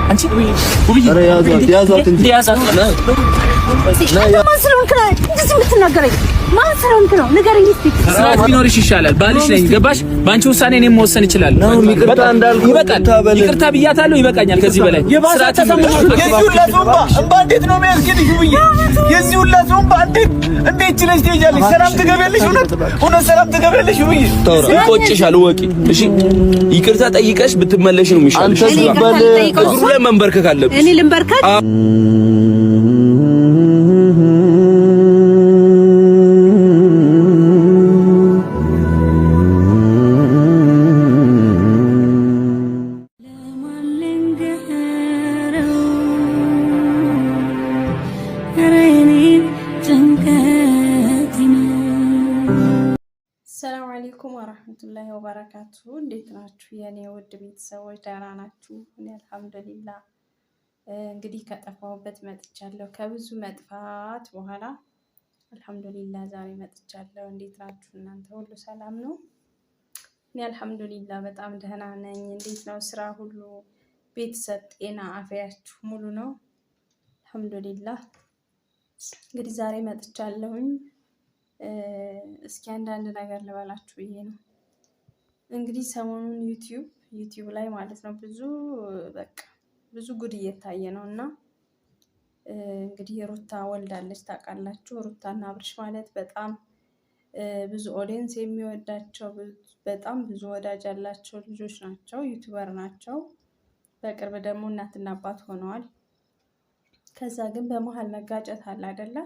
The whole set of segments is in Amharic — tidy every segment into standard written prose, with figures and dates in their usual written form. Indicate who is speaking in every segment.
Speaker 1: አንቺ ያዛት እንጂ ስርዓት ቢኖርሽ ይሻላል። ባልሽ ነኝ ገባሽ? በአንቺ ውሳኔ እኔም መወሰን ይችላል። ይበቃል። ይቅርታ ብያታለሁ። ይበቃኛል። ከዚህ በላይ ስርዓት
Speaker 2: የዚህ ሁላ ዞምባ እንዴት ችለሽ ትሄጃለሽ? ሰላም ትገቢያለሽ? እውነት ሰላም ትገቢያለሽ?
Speaker 1: ይቆጭሻል። ወቂ እሺ፣ ይቅርታ ጠይቀሽ ብትመለሽ ነው የሚሻልሽ። እግሩ ላይ መንበርከክ አለብሽ።
Speaker 3: እኔ ልንበርከክ
Speaker 4: ሰላም አለይኩም ወራህመቱላሂ ወበረካቱ። እንዴት ናችሁ የኔ ውድ ቤተሰቦች? ደህና ናችሁ? እኔ አልሐምዱሊላህ። እንግዲህ ከጠፋሁበት መጥቻለሁ። ከብዙ መጥፋት በኋላ አልሐምዱሊላህ ዛሬ መጥቻለሁ። እንዴት ናችሁ እናንተ? ሁሉ ሰላም ነው? እኔ አልሐምዱሊላህ በጣም ደህና ነኝ። እንዴት ነው ስራ ሁሉ? ቤተሰብ፣ ጤና፣ አፍያችሁ ሙሉ ነው? አልሐምዱሊላህ። እንግዲህ ዛሬ መጥቻለሁኝ። እስኪ አንዳንድ ነገር ልበላችሁ ብዬ ነው። እንግዲህ ሰሞኑን ዩቲዩብ ላይ ማለት ነው ብዙ ጉድ እየታየ ነው እና እንግዲህ ሩታ ወልዳለች ታውቃላችሁ። ሩታና አብርሽ ማለት በጣም ብዙ ኦዲየንስ የሚወዳቸው በጣም ብዙ ወዳጅ ያላቸው ልጆች ናቸው፣ ዩቲዩበር ናቸው። በቅርብ ደግሞ እናትና አባት ሆነዋል። ከዛ ግን በመሀል መጋጨት አለ አይደለ?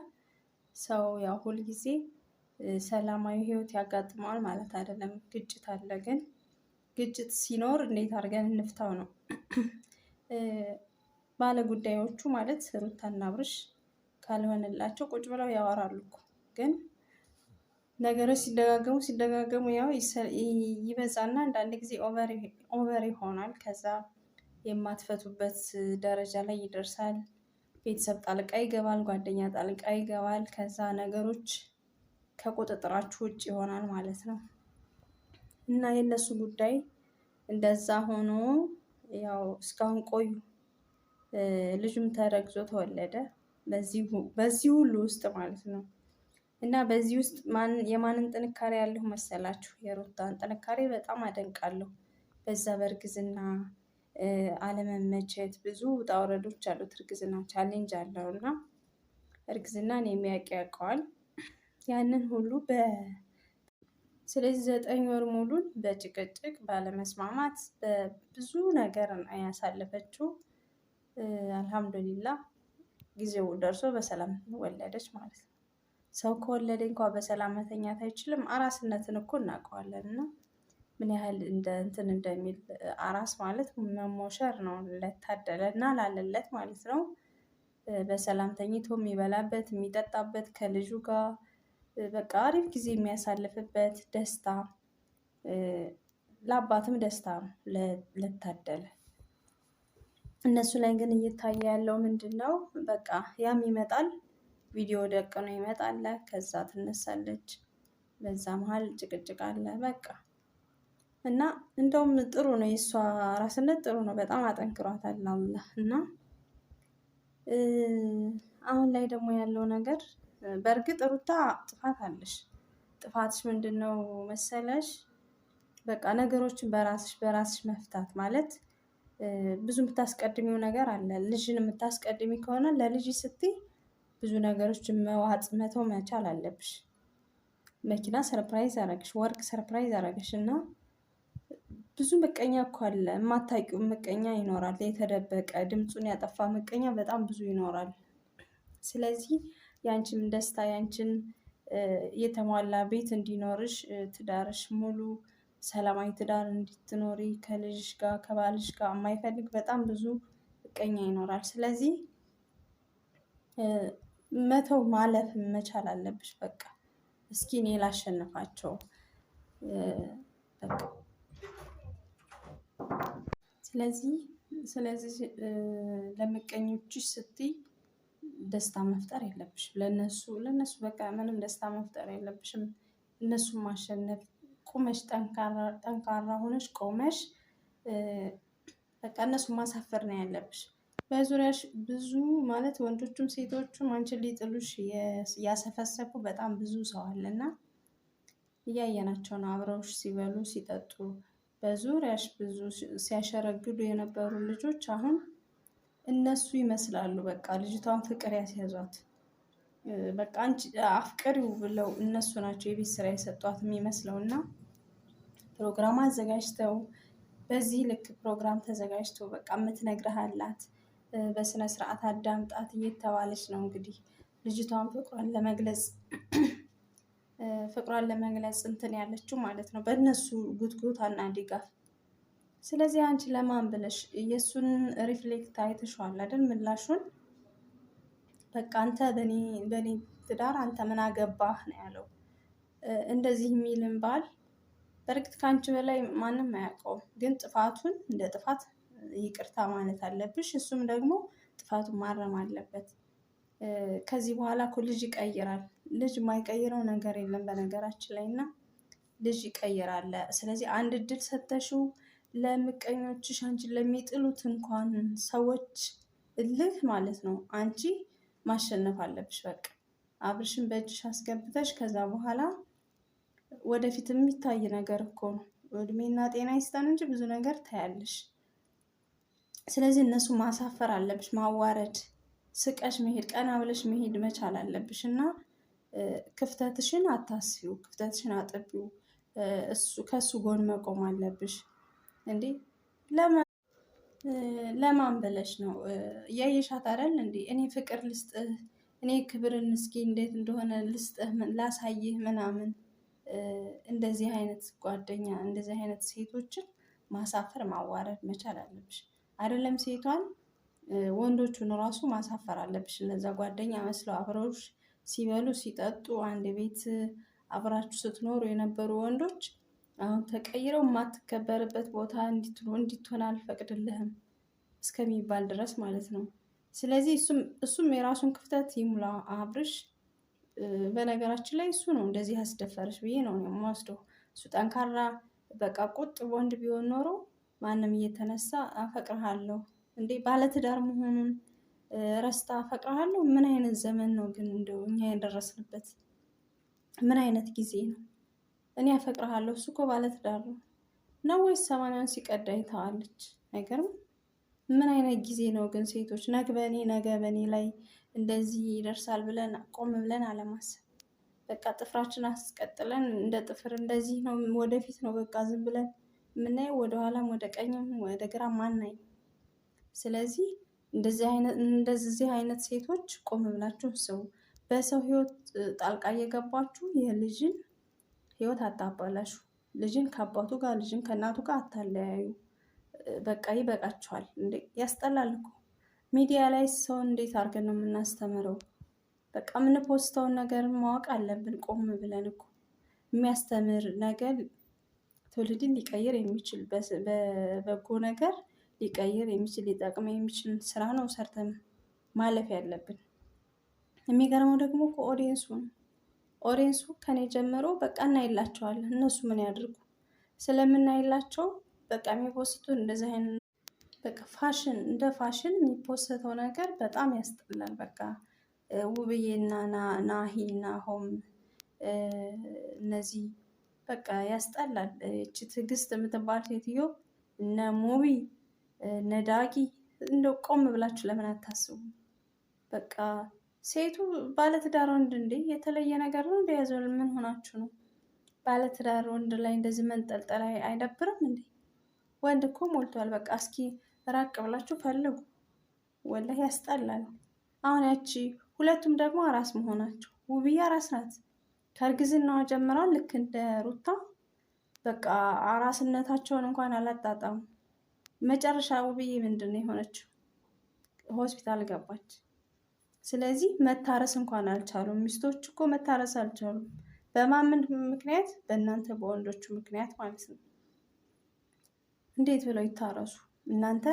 Speaker 4: ሰው ያው ሁልጊዜ ሰላማዊ ህይወት ያጋጥመዋል ማለት አይደለም። ግጭት አለ። ግን ግጭት ሲኖር እንዴት አድርገን እንፍታው ነው። ባለ ጉዳዮቹ ማለት ሩታና አብርሽ ካልሆነላቸው ቁጭ ብለው ያወራሉ እኮ። ግን ነገሮች ሲደጋገሙ ያው ይበዛና አንዳንድ ጊዜ ኦቨር ይሆናል። ከዛ የማትፈቱበት ደረጃ ላይ ይደርሳል። ቤተሰብ ጣልቃ ይገባል፣ ጓደኛ ጣልቃ ይገባል። ከዛ ነገሮች ከቁጥጥራችሁ ውጭ ይሆናል ማለት ነው። እና የነሱ ጉዳይ እንደዛ ሆኖ ያው እስካሁን ቆዩ። ልጁም ተረግዞ ተወለደ በዚህ ሁሉ ውስጥ ማለት ነው። እና በዚህ ውስጥ የማንን ጥንካሬ ያለው መሰላችሁ? የሩታን ጥንካሬ በጣም አደንቃለሁ። በዛ በእርግዝና አለመመቸት ብዙ ውጣ ውረዶች አሉት። እርግዝና ቻሌንጅ አለው እና እርግዝናን የሚያውቅ ያውቀዋል። ያንን ሁሉ ስለዚህ 9 ወር ሙሉን በጭቅጭቅ ባለመስማማት በብዙ ነገር ያሳለፈችው አልሐምዱሊላህ ጊዜው ደርሶ በሰላም ወለደች ማለት ነው። ሰው ከወለደ እንኳን በሰላም መተኛት አይችልም። አራስነትን እኮ እናውቀዋለን እና ምን ያህል እንትን እንደሚል አራስ ማለት መሞሸር ነው። ለታደለ እና ላለለት ማለት ነው። በሰላም ተኝቶ የሚበላበት የሚጠጣበት ከልጁ ጋር በቃ አሪፍ ጊዜ የሚያሳልፍበት ደስታ፣ ለአባትም ደስታ ነው ለታደለ። እነሱ ላይ ግን እየታየ ያለው ምንድን ነው? በቃ ያም ይመጣል፣ ቪዲዮ ደቅኖ ይመጣል፣ ከዛ ትነሳለች፣ በዛ መሀል ጭቅጭቅ አለ በቃ። እና እንደውም ጥሩ ነው የእሷ ራስነት ጥሩ ነው። በጣም አጠንክሯታል አላህ። እና አሁን ላይ ደግሞ ያለው ነገር በእርግጥ ሩታ ጥፋት አለሽ። ጥፋትሽ ምንድን ነው መሰለሽ? በቃ ነገሮችን በራስሽ መፍታት ማለት ብዙ የምታስቀድሚው ነገር አለ። ልጅን የምታስቀድሚ ከሆነ ለልጅ ስትይ ብዙ ነገሮችን መተው መቻል አለብሽ። መኪና ሰርፕራይዝ አረግሽ፣ ወርቅ ሰርፕራይዝ አረግሽ እና ብዙ ምቀኛ እኮ አለ። የማታውቂው ምቀኛ ይኖራል። የተደበቀ ድምፁን ያጠፋ ምቀኛ በጣም ብዙ ይኖራል። ስለዚህ ያንቺን ደስታ ያንቺን የተሟላ ቤት እንዲኖርሽ ትዳርሽ ሙሉ ሰላማዊ ትዳር እንድትኖሪ ከልጅሽ ጋር ከባልሽ ጋር የማይፈልግ በጣም ብዙ ምቀኛ ይኖራል። ስለዚህ መተው ማለፍ መቻል አለብሽ። በቃ እስኪ እኔ ላሸንፋቸው በቃ ስለዚህ ለምቀኞችሽ ስትይ ደስታ መፍጠር የለብሽም። ለነሱ በቃ ምንም ደስታ መፍጠር የለብሽም። እነሱን ማሸነፍ ቁመሽ ጠንካራ ሆነሽ ቆመሽ በቃ እነሱ ማሳፈር ነው ያለብሽ። በዙሪያሽ ብዙ ማለት ወንዶቹም ሴቶቹም አንቺን ሊጥሉሽ ያሰፈሰፉ በጣም ብዙ ሰው አለና እያየናቸው ነው። አብረውሽ ሲበሉ ሲጠጡ በዙሪያሽ ብዙ ሲያሸረግዱ የነበሩ ልጆች አሁን እነሱ ይመስላሉ። በቃ ልጅቷን ፍቅር ያስያዟት። በቃ አንቺ አፍቅሪው ብለው እነሱ ናቸው የቤት ስራ የሰጧት የሚመስለው እና ፕሮግራም አዘጋጅተው በዚህ ልክ ፕሮግራም ተዘጋጅቶ በቃ የምትነግርህ አላት። በስነ ስርዓት አዳምጣት እየተባለች ነው እንግዲህ ልጅቷን ፍቅሯን ለመግለጽ እንትን ያለችው ማለት ነው በእነሱ ጉትጉታና ድጋፍ። ስለዚህ አንቺ ለማን ብለሽ የእሱን ሪፍሌክት አይተሽዋል አይደል? ምላሹን በቃ አንተ በኔ ትዳር አንተ ምን አገባህ ነው ያለው። እንደዚህ የሚልን ባል በእርግጥ ከአንቺ በላይ ማንም አያውቀውም፣ ግን ጥፋቱን እንደ ጥፋት ይቅርታ ማለት አለብሽ። እሱም ደግሞ ጥፋቱን ማረም አለበት። ከዚህ በኋላ እኮ ልጅ ይቀይራል። ልጅ የማይቀይረው ነገር የለም በነገራችን ላይ እና ልጅ ይቀይራል። ስለዚህ አንድ እድል ሰተሽው ለምቀኞችሽ አንቺን ለሚጥሉት እንኳን ሰዎች እልህ ማለት ነው አንቺ ማሸነፍ አለብሽ። በቃ አብርሽን በእጅሽ አስገብተሽ ከዛ በኋላ ወደፊት የሚታይ ነገር እኮ ነው። እድሜና ጤና ይስጠን እንጂ ብዙ ነገር ታያለሽ። ስለዚህ እነሱ ማሳፈር አለብሽ፣ ማዋረድ፣ ስቀሽ መሄድ፣ ቀና ብለሽ መሄድ መቻል አለብሽ እና ክፍተትሽን አታስቢው፣ ክፍተትሽን አጥቢው። ከሱ ጎን መቆም አለብሽ። እንዴ ለማን ብለሽ ነው? እያየሻት አይደል እንዴ? እኔ ፍቅር ልስጥህ፣ እኔ ክብርን እስኪ እንዴት እንደሆነ ልስጥህ፣ ላሳይህ ምናምን። እንደዚህ አይነት ጓደኛ፣ እንደዚህ አይነት ሴቶችን ማሳፈር ማዋረድ መቻል አለብሽ። አይደለም ሴቷን ወንዶቹን ራሱ ማሳፈር አለብሽ። እነዛ ጓደኛ መስለው አብረውሽ ሲበሉ ሲጠጡ አንድ ቤት አብራችሁ ስትኖሩ የነበሩ ወንዶች አሁን ተቀይረው የማትከበርበት ቦታ እንዲትሆን አልፈቅድልህም እስከሚባል ድረስ ማለት ነው። ስለዚህ እሱም የራሱን ክፍተት ይሙላ አብርሽ። በነገራችን ላይ እሱ ነው እንደዚህ ያስደፈረሽ ብዬ ነው የምወስደው። እሱ ጠንካራ በቃ ቁጥብ ወንድ ቢሆን ኖሮ ማንም እየተነሳ አፈቅርሃለሁ እንዴ ባለትዳር መሆኑን ረስታ አፈቅርሃለሁ። ምን አይነት ዘመን ነው ግን እንደው እኛ የደረስንበት? ምን አይነት ጊዜ ነው? እኔ አፈቅርሃለሁ እሱ እኮ ባለትዳር ነው ወይስ ሰማንያን ሲቀዳ ይተዋለች? አይገርም። ምን አይነት ጊዜ ነው ግን ሴቶች ነገ በኔ ላይ እንደዚህ ይደርሳል ብለን ቆም ብለን አለማሰብ። በቃ ጥፍራችን አስቀጥለን እንደ ጥፍር እንደዚህ ነው ወደፊት ነው በቃ ዝም ብለን የምናየው፣ ወደኋላም ወደ ቀኝም ወደ ግራም ማናይ። ስለዚህ እንደዚህ አይነት ሴቶች ቆም ብላችሁ ሰው በሰው ህይወት ጣልቃ እየገባችሁ የልጅን ህይወት አታባላሹ። ልጅን ከአባቱ ጋር ልጅን ከእናቱ ጋር አታለያዩ። በቃ ይበቃችኋል እንዴ! ያስጠላል እኮ ሚዲያ ላይ ሰውን እንዴት አድርገን ነው የምናስተምረው? በቃ የምንፖስተውን ነገር ማወቅ አለብን። ቆም ብለን እኮ የሚያስተምር ነገር ትውልድን ሊቀይር የሚችል በበጎ ነገር ሊቀይር የሚችል ሊጠቅም የሚችል ስራ ነው ሰርተን ማለፍ ያለብን። የሚገርመው ደግሞ ኦዲየንሱ ከኔ ጀምሮ በቃ እናይላቸዋለን። እነሱ ምን ያድርጉ ስለምናይላቸው በቃ የሚፖስቱ እንደዚህ አይነት በቃ ፋሽን እንደ ፋሽን የሚፖስተው ነገር በጣም ያስጠላል። በቃ ውብዬና ናሂ ናሆም እነዚህ በቃ ያስጠላል። እቺ ትዕግስት የምትባል ሴትዮ እነ ሙቢ እነ ዳጊ እንደው ቆም ብላችሁ ለምን አታስቡ? በቃ ሴቱ ባለትዳር ወንድ እንዴ የተለየ ነገር ነው እንደያዘው ምን ሆናችሁ ነው? ባለትዳር ወንድ ላይ እንደዚህ መንጠልጠል አይደብርም እንዴ? ወንድ እኮ ሞልቷል። በቃ እስኪ ራቅ ብላችሁ ፈልጉ። ወላሂ ያስጠላል። አሁን ያቺ ሁለቱም ደግሞ አራስ መሆናቸው። ውብዬ አራስ ናት ከእርግዝናዋ ጀምራ ልክ እንደ ሩታ በቃ አራስነታቸውን እንኳን አላጣጣሙ። መጨረሻ ውብዬ ምንድን ነው የሆነችው? ሆስፒታል ገባች። ስለዚህ መታረስ እንኳን አልቻሉም። ሚስቶች እኮ መታረስ አልቻሉም። በማመን ምክንያት? በእናንተ በወንዶቹ ምክንያት ማለት ነው። እንዴት ብለው ይታረሱ? እናንተ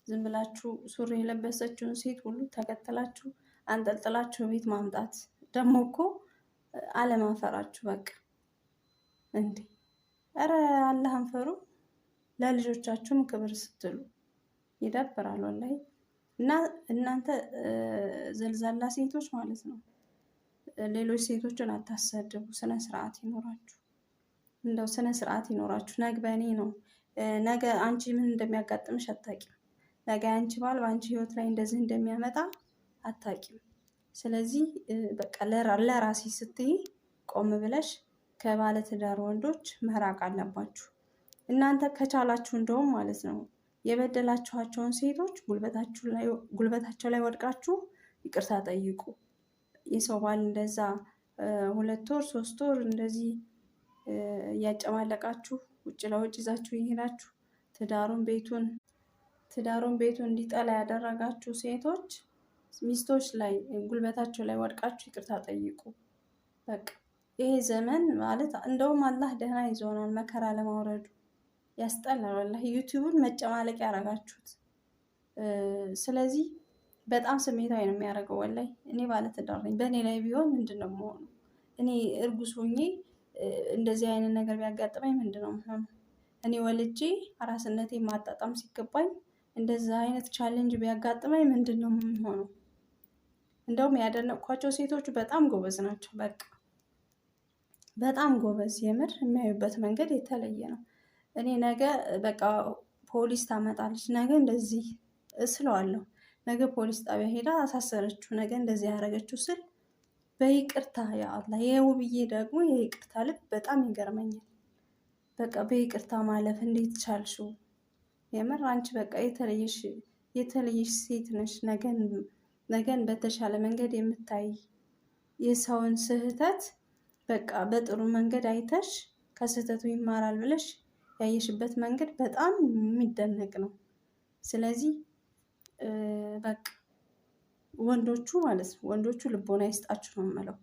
Speaker 4: ዝም ብላችሁ ሱሪ የለበሰችውን ሴት ሁሉ ተከትላችሁ አንጠልጥላችሁ ቤት ማምጣት ደግሞ እኮ አለማፈራችሁ በቃ እንዴ! ኧረ አላህን ፈሩ። ለልጆቻችሁም ክብር ስትሉ ይደብራል ወላሂ። እና እናንተ ዘልዛላ ሴቶች ማለት ነው ሌሎች ሴቶችን አታሰድቡ። ስነ ስርዓት ይኖራችሁ፣ እንደው ስነ ስርዓት ይኖራችሁ። ነገ በእኔ ነው ነገ አንቺ ምን እንደሚያጋጥምሽ አታቂም። ነገ አንቺ ባል በአንቺ ህይወት ላይ እንደዚህ እንደሚያመጣ አታቂም። ስለዚህ በቃ ለራሴ ስትይ ቆም ብለሽ ከባለ ትዳር ወንዶች መራቅ አለባችሁ። እናንተ ከቻላችሁ እንደውም ማለት ነው የበደላችኋቸውን ሴቶች ጉልበታቸው ላይ ወድቃችሁ ይቅርታ ጠይቁ። የሰው ባል እንደዛ 2 ወር 3 ወር እንደዚህ እያጨማለቃችሁ ውጭ ለውጭ ይዛችሁ ይሄዳችሁ ትዳሩን ቤቱን እንዲጠላ ያደረጋችሁ ሴቶች ሚስቶች ላይ ጉልበታቸው ላይ ወድቃችሁ ይቅርታ ጠይቁ። በቃ ይሄ ዘመን ማለት እንደውም አላህ ደህና ይዞናል መከራ ለማውረዱ። ያስጠላል ወላሂ ዩቲዩብን መጨማለቅ ያደረጋችሁት። ስለዚህ በጣም ስሜታዊ ነው የሚያደርገው ወላሂ። እኔ ባለትዳር ነኝ፣ በእኔ ላይ ቢሆን ምንድነው የምሆነው? እኔ እርጉዝ ሆኜ እንደዚህ አይነት ነገር ቢያጋጥመኝ ምንድነው የምሆነው? እኔ ወልጄ አራስነቴ ማጣጣም ሲገባኝ እንደዛ አይነት ቻሌንጅ ቢያጋጥመኝ ምንድነው የምሆነው? እንደውም ያደነቅኳቸው ሴቶቹ በጣም ጎበዝ ናቸው። በቃ በጣም ጎበዝ፣ የምር የሚያዩበት መንገድ የተለየ ነው። እኔ ነገ በቃ ፖሊስ ታመጣለች፣ ነገ እንደዚህ እስለዋለሁ፣ ነገ ፖሊስ ጣቢያ ሄዳ አሳሰረችው፣ ነገ እንደዚህ ያደረገችው ስል በይቅርታ ያ አላህ። የውብዬ ደግሞ የይቅርታ ልብ በጣም ይገርመኛል። በቃ በይቅርታ ማለፍ እንዴት ቻልሽው? የምር አንቺ በቃ የተለየሽ ሴት ነሽ። ነገን በተሻለ መንገድ የምታይ የሰውን ስህተት በቃ በጥሩ መንገድ አይተሽ ከስህተቱ ይማራል ብለሽ ያየሽበት መንገድ በጣም የሚደነቅ ነው። ስለዚህ በቃ ወንዶቹ ማለት ነው ወንዶቹ ልቦና ይስጣችሁ ነው የምለው።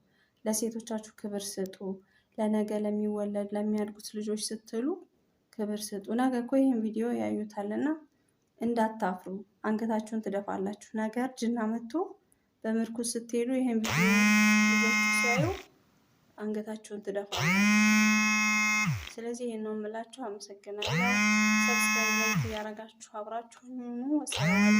Speaker 4: ለሴቶቻችሁ ክብር ስጡ። ለነገ ለሚወለድ ለሚያድጉት ልጆች ስትሉ ክብር ስጡ። ነገ እኮ ይህን ቪዲዮ ያዩታልና እንዳታፍሩ፣ አንገታችሁን ትደፋላችሁ። ነገ እርጅና መጥቶ በምርኩዝ ስትሄዱ ይህን ቪዲዮ ልጆቹ ሲያዩ አንገታችሁን ትደፋላችሁ። ስለዚህ ይሄን ነው የምላችሁ። አመሰግናለሁ። ሰብስክራይብ እያደረጋችሁ አብራችሁን ሁኑ። ሰላም